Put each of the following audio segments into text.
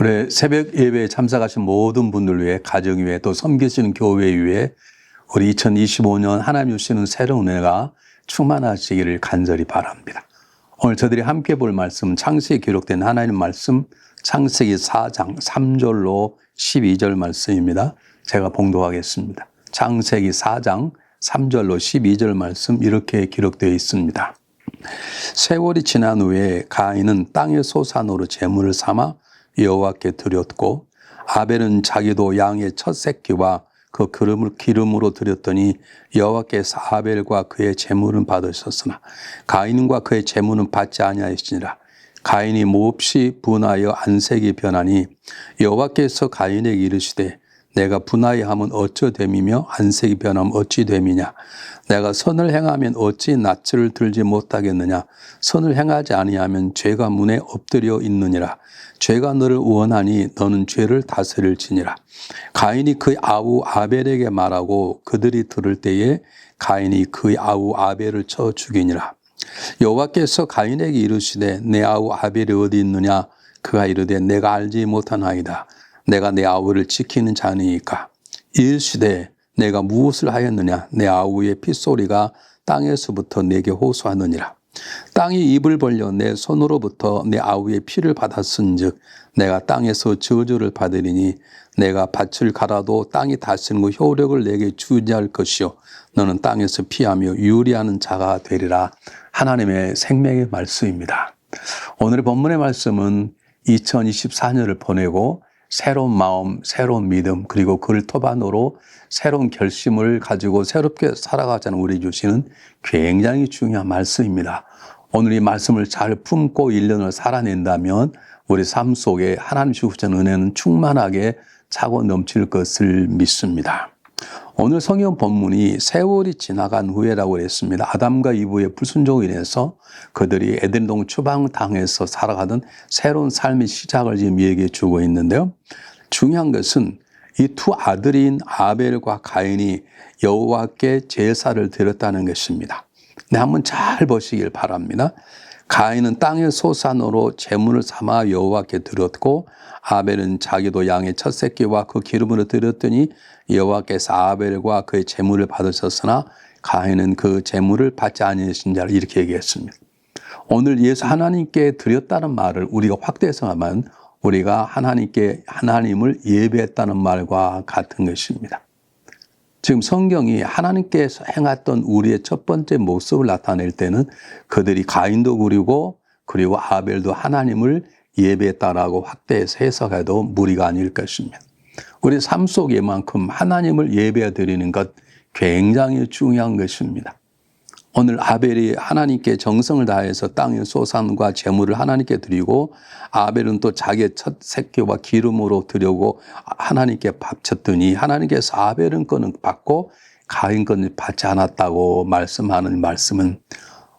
올해 새벽 예배에 참석하신 모든 분들 위해, 가정 위해, 또 섬기시는 교회 위해 우리 2025년 하나님 주시는 새로운 은혜가 충만하시기를 간절히 바랍니다. 오늘 저들이 함께 볼 말씀, 창세기에 기록된 하나님 말씀, 창세기 4장 3절로 12절 말씀입니다. 제가 봉독하겠습니다. 창세기 4장 3절로 12절 말씀 이렇게 기록되어 있습니다. 세월이 지난 후에 가인은 땅의 소산으로 제물을 삼아 여호와께 드렸고, 아벨은 자기도 양의 첫 새끼와 그 기름으로 드렸더니 여호와께서 아벨과 그의 제물은 받으셨으나 가인과 그의 제물은 받지 아니하시니라. 가인이 몹시 분하여 안색이 변하니 여호와께서 가인에게 이르시되 내가 분하여함은 어찌 됨이며 안색이 변하면 어찌 됨이냐. 내가 선을 행하면 어찌 낯을 들지 못하겠느냐. 선을 행하지 아니하면 죄가 문에 엎드려 있느니라. 죄가 너를 원하니 너는 죄를 다스릴지니라. 가인이 그의 아우 아벨에게 말하고 그들이 들을 때에 가인이 그의 아우 아벨을 쳐 죽이니라. 여호와께서 가인에게 이르시되 내 아우 아벨이 어디 있느냐. 그가 이르되 내가 알지 못하나이다. 내가 내 아우를 지키는 자니까. 이르시되 내가 무엇을 하였느냐. 내 아우의 핏소리가 땅에서부터 내게 호소하느니라. 땅이 입을 벌려 내 손으로부터 내 아우의 피를 받았은즉 내가 땅에서 저주를 받으리니 내가 밭을 갈아도 땅이 다스리는 그 효력을 내게 주지 할 것이요 너는 땅에서 피하며 유리하는 자가 되리라. 하나님의 생명의 말씀입니다. 오늘의 본문의 말씀은 2024년을 보내고 새로운 마음, 새로운 믿음, 그리고 그를 토반으로 새로운 결심을 가지고 새롭게 살아가자는 우리 주시는 굉장히 중요한 말씀입니다. 오늘 이 말씀을 잘 품고 1년을 살아낸다면 우리 삶 속에 하나님 주시는 은혜는 충만하게 차고 넘칠 것을 믿습니다. 오늘 성경 본문이 세월이 지나간 후에라고 했습니다. 아담과 이브의 불순종으로 인해서 그들이 에덴 동산 추방 땅에서 살아가던 새로운 삶의 시작을 지금 얘기해 주고 있는데요. 중요한 것은 이 두 아들인 아벨과 가인이 여호와께 제사를 드렸다는 것입니다. 네, 한번 잘 보시길 바랍니다. 가인은 땅의 소산으로 제물을 삼아 여호와께 드렸고, 아벨은 자기도 양의 첫 새끼와 그 기름으로 드렸더니 여호와께서 아벨과 그의 제물을 받으셨으나 가인은 그 제물을 받지 아니하신 자를 이렇게 얘기했습니다. 오늘 예수 하나님께 드렸다는 말을 우리가 확대해서 하면 우리가 하나님을 예배했다는 말과 같은 것입니다. 지금 성경이 하나님께서 행했던 우리의 첫 번째 모습을 나타낼 때는 그들이 가인도 그리고 아벨도 하나님을 예배했다라고 확대해서 해석해도 무리가 아닐 것입니다. 우리 삶 속에만큼 하나님을 예배 드리는 것 굉장히 중요한 것입니다. 오늘 아벨이 하나님께 정성을 다해서 땅의 소산과 제물을 하나님께 드리고, 아벨은 또 자기의 첫 새끼와 기름으로 드리고 하나님께 바쳤더니 하나님께서 아벨은 거는 받고 가인 거는 받지 않았다고 말씀하는 말씀은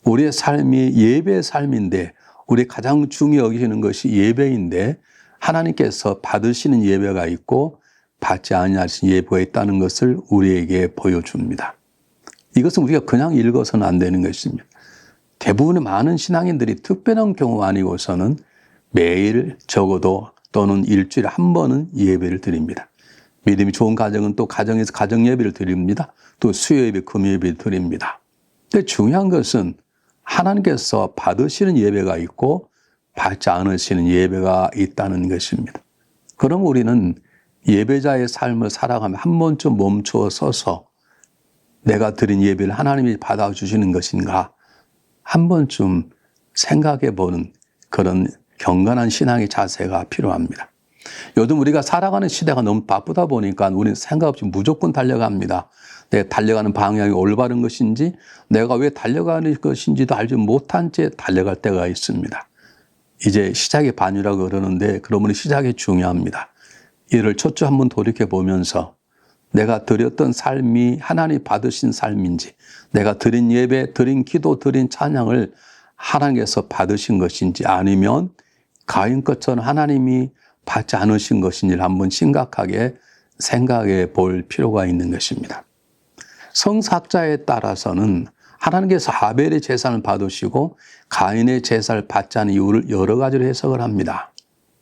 우리의 삶이 예배의 삶인데, 우리 가장 중요히 여기시는 것이 예배인데 하나님께서 받으시는 예배가 있고 받지 아니하신 예배가 있다는 것을 우리에게 보여줍니다. 이것은 우리가 그냥 읽어서는 안 되는 것입니다. 대부분의 많은 신앙인들이 특별한 경우 아니고서는 매일 적어도 또는 일주일에 한 번은 예배를 드립니다. 믿음이 좋은 가정은 또 가정에서 가정 예배를 드립니다. 또 수요 예배, 금 예배를 드립니다. 근데 중요한 것은 하나님께서 받으시는 예배가 있고 받지 않으시는 예배가 있다는 것입니다. 그럼 우리는 예배자의 삶을 살아가며 한 번쯤 멈추어 서서 내가 드린 예배를 하나님이 받아주시는 것인가 한 번쯤 생각해 보는 그런 경건한 신앙의 자세가 필요합니다. 요즘 우리가 살아가는 시대가 너무 바쁘다 보니까 우리는 생각 없이 무조건 달려갑니다. 내가 달려가는 방향이 올바른 것인지, 내가 왜 달려가는 것인지도 알지 못한 채 달려갈 때가 있습니다. 이제 시작의 반이라고 그러는데 그러므로 시작이 중요합니다. 이를 초점 한번 돌이켜 보면서 내가 드렸던 삶이 하나님 받으신 삶인지, 내가 드린 예배, 드린 기도, 드린 찬양을 하나님께서 받으신 것인지, 아니면 가인 것처럼 하나님이 받지 않으신 것인지를 한번 심각하게 생각해 볼 필요가 있는 것입니다. 성사자에 따라서는 하나님께서 아벨의 제사를 받으시고 가인의 제사를 받지 않은 이유를 여러 가지로 해석을 합니다.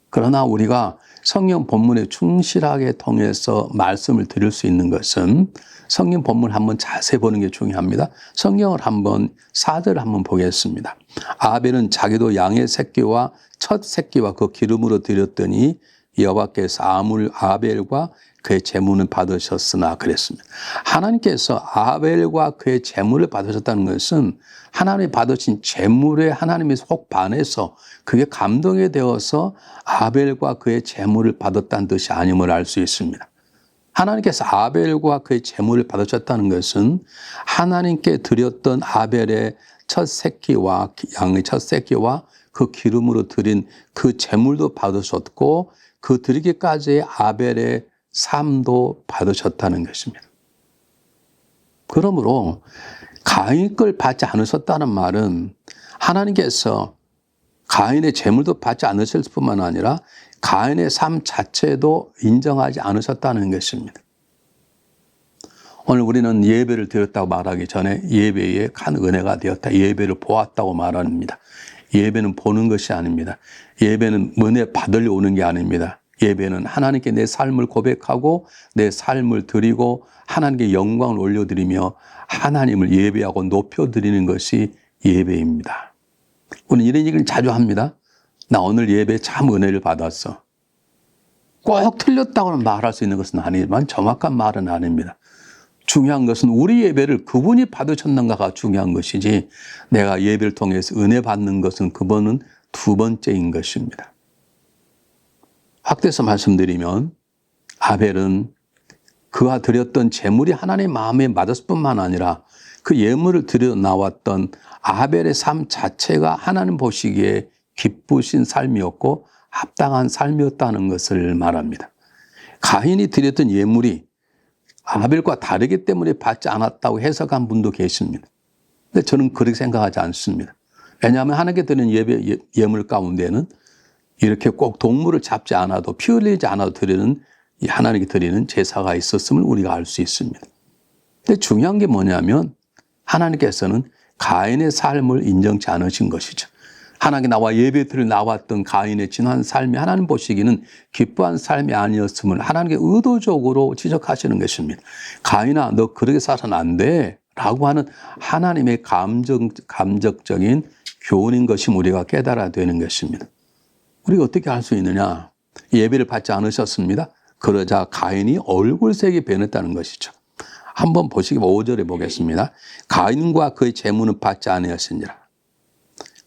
그러나 우리가 성경 본문에 충실하게 통해서 말씀을 드릴 수 있는 것은 성경 본문을 한번 자세히 보는 게 중요합니다. 성경을 한번 4절을 한번 보겠습니다. 아벨은 자기도 양의 새끼와 첫 새끼와 그 기름으로 드렸더니 여호와께서 아벨과 그의 제물을 받으셨으나 그랬습니다. 하나님께서 아벨과 그의 제물을 받으셨다는 것은 하나님이 받으신 제물에 하나님이 속 반해서 그게 감동이 되어서 아벨과 그의 제물을 받았다는 뜻이 아님을 알 수 있습니다. 하나님께서 아벨과 그의 제물을 받으셨다는 것은 하나님께 드렸던 아벨의 첫 새끼와 양의 첫 새끼와 그 기름으로 드린 그 제물도 받으셨고 그 드리기까지의 아벨의 삶도 받으셨다는 것입니다. 그러므로 가인 걸 받지 않으셨다는 말은 하나님께서 가인의 제물도 받지 않으실 뿐만 아니라 가인의 삶 자체도 인정하지 않으셨다는 것입니다. 오늘 우리는 예배를 드렸다고 말하기 전에 예배에 큰 은혜가 되었다. 예배를 보았다고 말합니다. 예배는 보는 것이 아닙니다. 예배는 은혜 받으려 오는 게 아닙니다. 예배는 하나님께 내 삶을 고백하고 내 삶을 드리고 하나님께 영광을 올려드리며 하나님을 예배하고 높여드리는 것이 예배입니다. 우리는 이런 얘기를 자주 합니다. 나 오늘 예배에 참 은혜를 받았어. 꼭 틀렸다고는 말할 수 있는 것은 아니지만 정확한 말은 아닙니다. 중요한 것은 우리 예배를 그분이 받으셨는가가 중요한 것이지 내가 예배를 통해서 은혜 받는 것은 그분은 두 번째인 것입니다. 확대해서 말씀드리면 아벨은 그가 드렸던 제물이 하나님의 마음에 맞았을 뿐만 아니라 그 예물을 드려 나왔던 아벨의 삶 자체가 하나님 보시기에 기쁘신 삶이었고 합당한 삶이었다는 것을 말합니다. 가인이 드렸던 예물이 아벨과 다르기 때문에 받지 않았다고 해석한 분도 계십니다. 근데 저는 그렇게 생각하지 않습니다. 왜냐하면 하나님께 드리는 예물 가운데는 이렇게 꼭 동물을 잡지 않아도 피 흘리지 않아도 드리는 하나님께 드리는 제사가 있었음을 우리가 알 수 있습니다. 근데 중요한 게 뭐냐면 하나님께서는 가인의 삶을 인정치 않으신 것이죠. 하나님께 나와 예배드려 나왔던 가인의 지난 삶이 하나님 보시기는 기뻐한 삶이 아니었음을 하나님께 의도적으로 지적하시는 것입니다. 가인아, 너 그렇게 살아는 안 돼 라고 하는 하나님의 감적적인 교훈인 것이 우리가 깨달아야 되는 것입니다. 우리가 어떻게 할 수 있느냐? 예배를 받지 않으셨습니다. 그러자 가인이 얼굴색이 변했다는 것이죠. 한번 보시기 5절에 보겠습니다. 가인과 그의 재물은 받지 아니하시니라.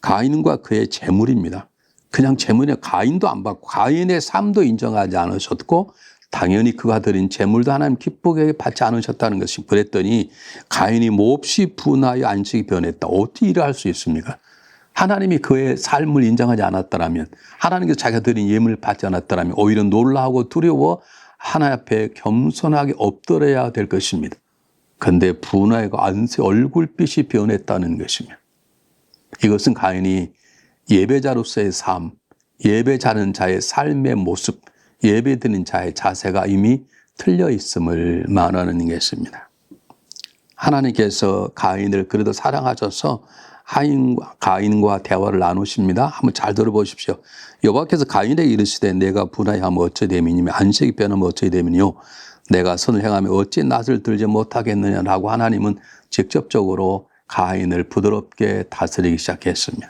가인과 그의 재물입니다. 그냥 재물이 가인도 안 받고 가인의 삶도 인정하지 않으셨고 당연히 그가 드린 재물도 하나님 기쁘게 받지 않으셨다는 것이 그랬더니 가인이 몹시 분하여 안식이 변했다. 어떻게 일을 할 수 있습니까? 하나님이 그의 삶을 인정하지 않았더라면 하나님께서 자기가 드린 예물을 받지 않았더라면 오히려 놀라고 두려워 하나님 앞에 겸손하게 엎드려야 될 것입니다. 그런데 분하고 안새 얼굴빛이 변했다는 것입니다. 이것은 가인이 예배자로서의 삶, 예배자는 자의 삶의 모습, 예배드리는 자의 자세가 이미 틀려 있음을 말하는 것입니다. 하나님께서 가인을 그래도 사랑하셔서 가인과 대화를 나누십니다. 한번 잘 들어보십시오. 여호와께서 가인에게 이르시되 내가 분하여하면 어찌되미니 안식이 변하면 어찌되미뇨 내가 선을 행하며 어찌 낯을 들지 못하겠느냐라고 하나님은 직접적으로 가인을 부드럽게 다스리기 시작했습니다.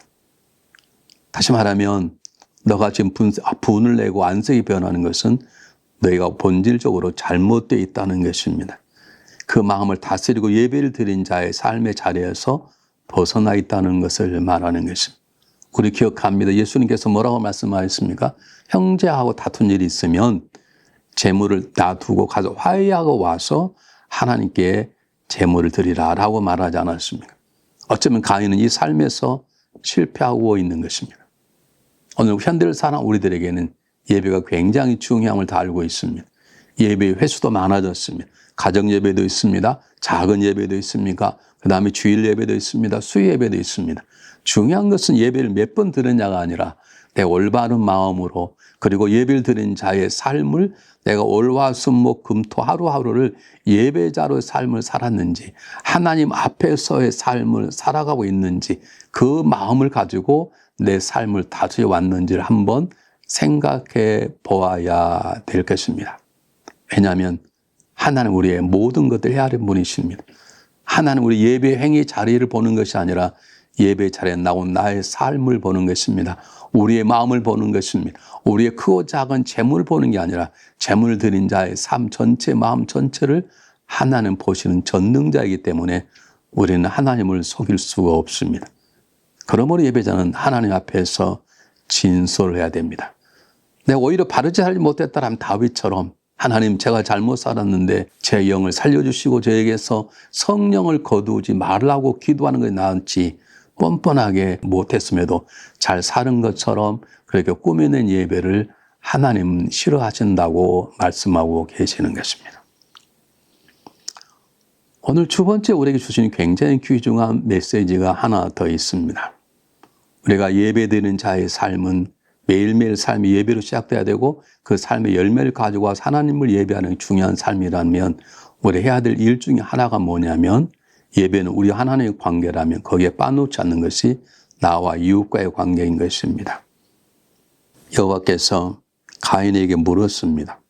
다시 말하면 너가 지금 분을 내고 안색이 변하는 것은 너희가 본질적으로 잘못되어 있다는 것입니다. 그 마음을 다스리고 예배를 드린 자의 삶의 자리에서 벗어나 있다는 것을 말하는 것입니다. 우리 기억합니다. 예수님께서 뭐라고 말씀하셨습니까? 형제하고 다툰 일이 있으면 재물을 놔두고 가서 화해하고 와서 하나님께 재물을 드리라 라고 말하지 않았습니까? 어쩌면 가인은 이 삶에서 실패하고 있는 것입니다. 오늘 현대를 사는 우리들에게는 예배가 굉장히 중요함을 다 알고 있습니다. 예배의 횟수도 많아졌습니다. 가정 예배도 있습니다. 작은 예배도 있습니까? 그 다음에 주일 예배도 있습니다. 수요 예배도 있습니다. 중요한 것은 예배를 몇 번 드느냐가 아니라 내 올바른 마음으로 그리고 예배를 드린 자의 삶을 내가 월화수목금토 하루하루를 예배자로의 삶을 살았는지, 하나님 앞에서의 삶을 살아가고 있는지, 그 마음을 가지고 내 삶을 다스려 왔는지를 한번 생각해 보아야 될 것입니다. 왜냐하면 하나님 우리의 모든 것들을 헤아린 분이십니다. 하나님 우리 예배 행위 자리를 보는 것이 아니라 예배 자리에 나온 나의 삶을 보는 것입니다. 우리의 마음을 보는 것입니다. 우리의 크고 작은 재물을 보는 게 아니라 재물 드린 자의 삶 전체, 마음 전체를 하나님 보시는 전능자이기 때문에 우리는 하나님을 속일 수가 없습니다. 그러므로 예배자는 하나님 앞에서 진솔을 해야 됩니다. 내가 오히려 바르지 살지 못했다라면 다윗처럼 하나님 제가 잘못 살았는데 제 영을 살려주시고 저에게서 성령을 거두지 말라고 기도하는 것이 나은지, 뻔뻔하게 못했음에도 잘 사는 것처럼 그렇게 꾸며낸 예배를 하나님은 싫어하신다고 말씀하고 계시는 것입니다. 오늘 두 번째 우리에게 주신 굉장히 귀중한 메시지가 하나 더 있습니다. 우리가 예배드리는 자의 삶은 매일매일 삶이 예배로 시작돼야 되고 그 삶의 열매를 가지고 와서 하나님을 예배하는 중요한 삶이라면 우리 해야 될 일 중에 하나가 뭐냐면, 예배는 우리 하나님의 관계라면 거기에 빠놓지 않는 것이 나와 이웃과의 관계인 것입니다. 여호와께서 가인에게 물었습니다.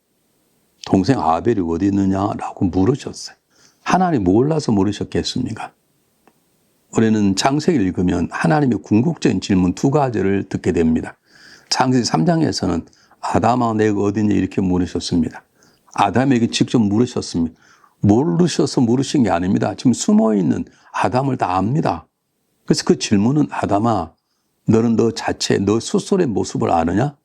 동생 아벨이 어디 있느냐라고 물으셨어요. 하나님 몰라서 물으셨겠습니까? 우리는 창세기를 읽으면 하나님의 궁극적인 질문 두 가지를 듣게 됩니다. 창세기 3장에서는 아담아 내가 어디냐 이렇게 물으셨습니다. 아담에게 직접 물으셨습니다. 모르셔서 물으신 게 아닙니다. 지금 숨어있는 아담을 다 압니다. 그래서 그 질문은 아담아 너는 너 자체, 너 스스로의 모습을 아느냐?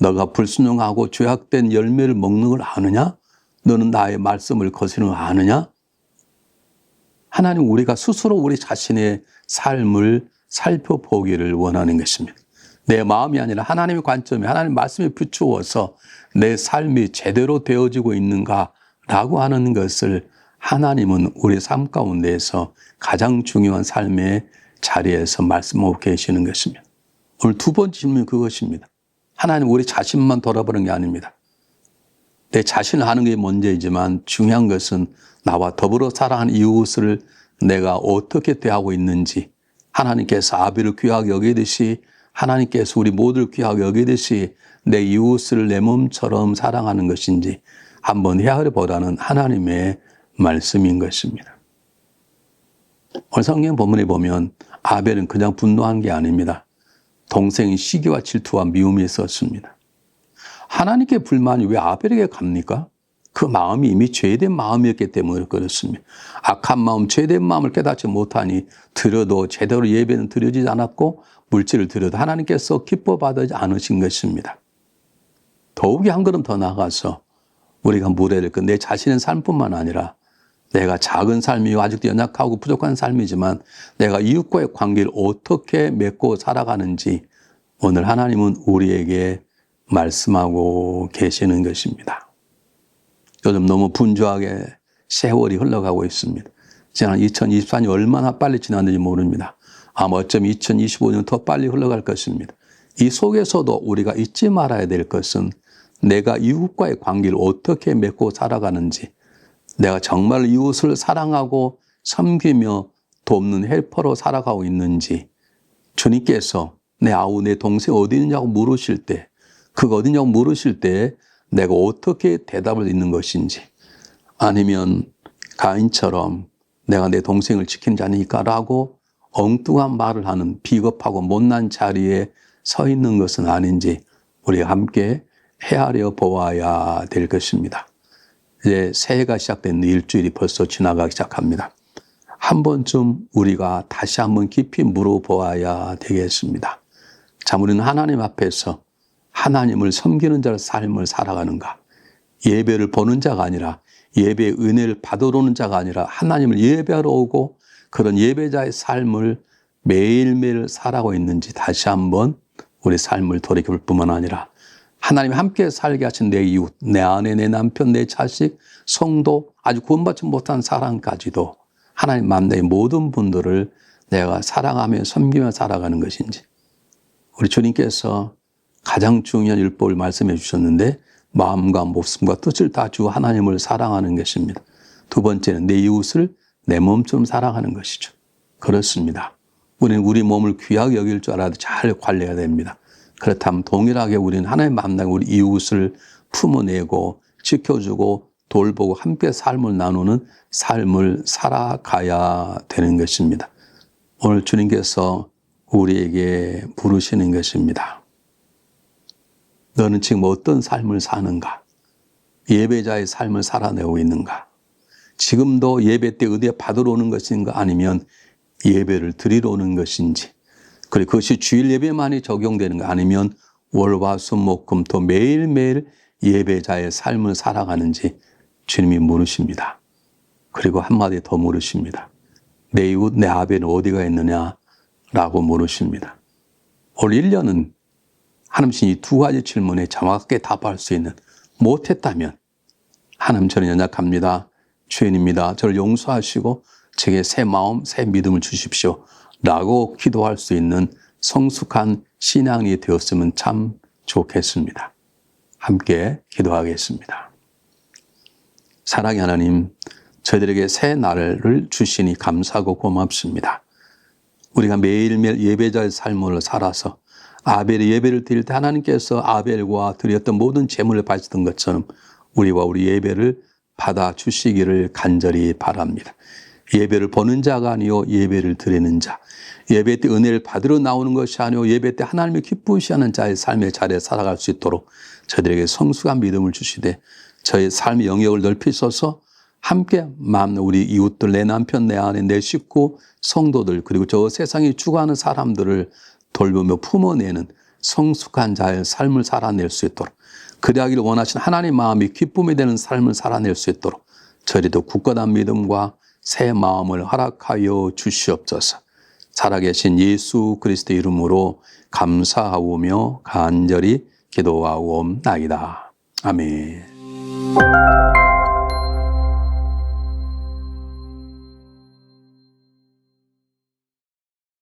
너가 불순종하고 죄악된 열매를 먹는 걸 아느냐? 너는 나의 말씀을 거스르는 걸 아느냐? 하나님 우리가 스스로 우리 자신의 삶을 살펴보기를 원하는 것입니다. 내 마음이 아니라 하나님의 관점에 하나님 말씀에 비추어서 내 삶이 제대로 되어지고 있는가라고 하는 것을 하나님은 우리 삶 가운데에서 가장 중요한 삶의 자리에서 말씀하고 계시는 것입니다. 오늘 두 번째 질문이 그것입니다. 하나님 우리 자신만 돌아보는 게 아닙니다. 내 자신을 아는 게 문제이지만 중요한 것은 나와 더불어 살아가는 이웃을 내가 어떻게 대하고 있는지, 하나님께서 아벨을 귀하게 여기듯이 하나님께서 우리 모두를 귀하게 여기듯이 내 이웃을 내 몸처럼 사랑하는 것인지 한번 헤아려보라는 하나님의 말씀인 것입니다. 오늘 성경 본문에 보면 아벨은 그냥 분노한 게 아닙니다. 동생의 시기와 질투와 미움이 있었습니다. 하나님께 불만이 왜 아벨에게 갑니까? 그 마음이 이미 죄된 마음이었기 때문에 그렇습니다. 악한 마음, 죄된 마음을 깨닫지 못하니 드려도 제대로 예배는 드려지지 않았고 물질을 드려도 하나님께서 기뻐받지 않으신 것입니다. 더욱이 한 걸음 더 나아가서 우리가 물어야 될 건 내 자신의 삶뿐만 아니라 내가 작은 삶이고 아직도 연약하고 부족한 삶이지만 내가 이웃과의 관계를 어떻게 맺고 살아가는지 오늘 하나님은 우리에게 말씀하고 계시는 것입니다. 요즘 너무 분주하게 세월이 흘러가고 있습니다. 지난 2024년이 얼마나 빨리 지났는지 모릅니다. 아마 어쩜 2025년 더 빨리 흘러갈 것입니다. 이 속에서도 우리가 잊지 말아야 될 것은 내가 이웃과의 관계를 어떻게 맺고 살아가는지, 내가 정말 이웃을 사랑하고 섬기며 돕는 헬퍼로 살아가고 있는지, 주님께서 내 아우, 내 동생 어디 있느냐고 물으실 때, 그가 어디냐고 물으실 때 내가 어떻게 대답을 있는 것인지, 아니면 가인처럼 내가 내 동생을 지키는 자니까라고 엉뚱한 말을 하는 비겁하고 못난 자리에 서 있는 것은 아닌지 우리가 함께 헤아려 보아야 될 것입니다. 이제 새해가 시작된 일주일이 벌써 지나가기 시작합니다. 한 번쯤 우리가 다시 한번 깊이 물어보아야 되겠습니다. 참 우리는 하나님 앞에서 하나님을 섬기는 자의 삶을 살아가는가? 예배를 보는 자가 아니라, 예배의 은혜를 받으러 오는 자가 아니라 하나님을 예배하러 오고 그런 예배자의 삶을 매일매일 살아가고 있는지 다시 한번 우리 삶을 돌이켜볼 뿐만 아니라 하나님이 함께 살게 하신 내 이웃, 내 아내, 내 남편, 내 자식, 성도, 아주 구원받지 못한 사람까지도 하나님 만나의 모든 분들을 내가 사랑하며 섬기며 살아가는 것인지, 우리 주님께서 가장 중요한 율법을 말씀해 주셨는데 마음과 목숨과 뜻을 다 주 하나님을 사랑하는 것입니다. 두 번째는 내 이웃을 내 몸처럼 사랑하는 것이죠. 그렇습니다. 우리는 우리 몸을 귀하게 여길 줄 알아도 잘 관리해야 됩니다. 그렇다면 동일하게 우리는 하나님 만나고 우리 이웃을 품어내고 지켜주고 돌보고 함께 삶을 나누는 삶을 살아가야 되는 것입니다. 오늘 주님께서 우리에게 물으시는 것입니다. 너는 지금 어떤 삶을 사는가? 예배자의 삶을 살아내고 있는가? 지금도 예배 때 의대 받으러 오는 것인가? 아니면 예배를 드리러 오는 것인지, 그리고 그것이 주일 예배만이 적용되는가? 아니면 월, 화, 수, 목, 금, 토 매일매일 예배자의 삶을 살아가는지 주님이 물으십니다. 그리고 한마디 더 물으십니다. 내 이웃, 내 아벨은 어디가 있느냐라고 물으십니다. 올 1년은 하나님 이 두 가지 질문에 정확하게 답할 수 있는, 못했다면 하나님 저는 연약합니다. 죄인입니다. 저를 용서하시고 제게 새 마음, 새 믿음을 주십시오 라고 기도할 수 있는 성숙한 신앙이 되었으면 참 좋겠습니다. 함께 기도하겠습니다. 사랑의 하나님, 저희들에게 새 날을 주시니 감사하고 고맙습니다. 우리가 매일매일 예배자의 삶을 살아서 아벨의 예배를 드릴 때 하나님께서 아벨과 드렸던 모든 제물을 바치던 것처럼 우리와 우리 예배를 받아주시기를 간절히 바랍니다. 예배를 보는 자가 아니요 예배를 드리는 자, 예배 때 은혜를 받으러 나오는 것이 아니요 예배 때 하나님을 기쁘시하는 자의 삶의 자리에 살아갈 수 있도록 저희들에게 성숙한 믿음을 주시되 저희 삶의 영역을 넓히셔서 함께 우리 이웃들, 내 남편, 내 아내, 내 식구, 성도들, 그리고 저 세상에 죽어가는 사람들을 돌보며 품어내는 성숙한 자의 삶을 살아낼 수 있도록, 그리하기를 원하시는 하나님의 마음이 기쁨이 되는 삶을 살아낼 수 있도록 저희도 굳건한 믿음과 새 마음을 허락하여 주시옵소서. 살아계신 예수 그리스도의 이름으로 감사하오며 간절히 기도하옵나이다. 아멘.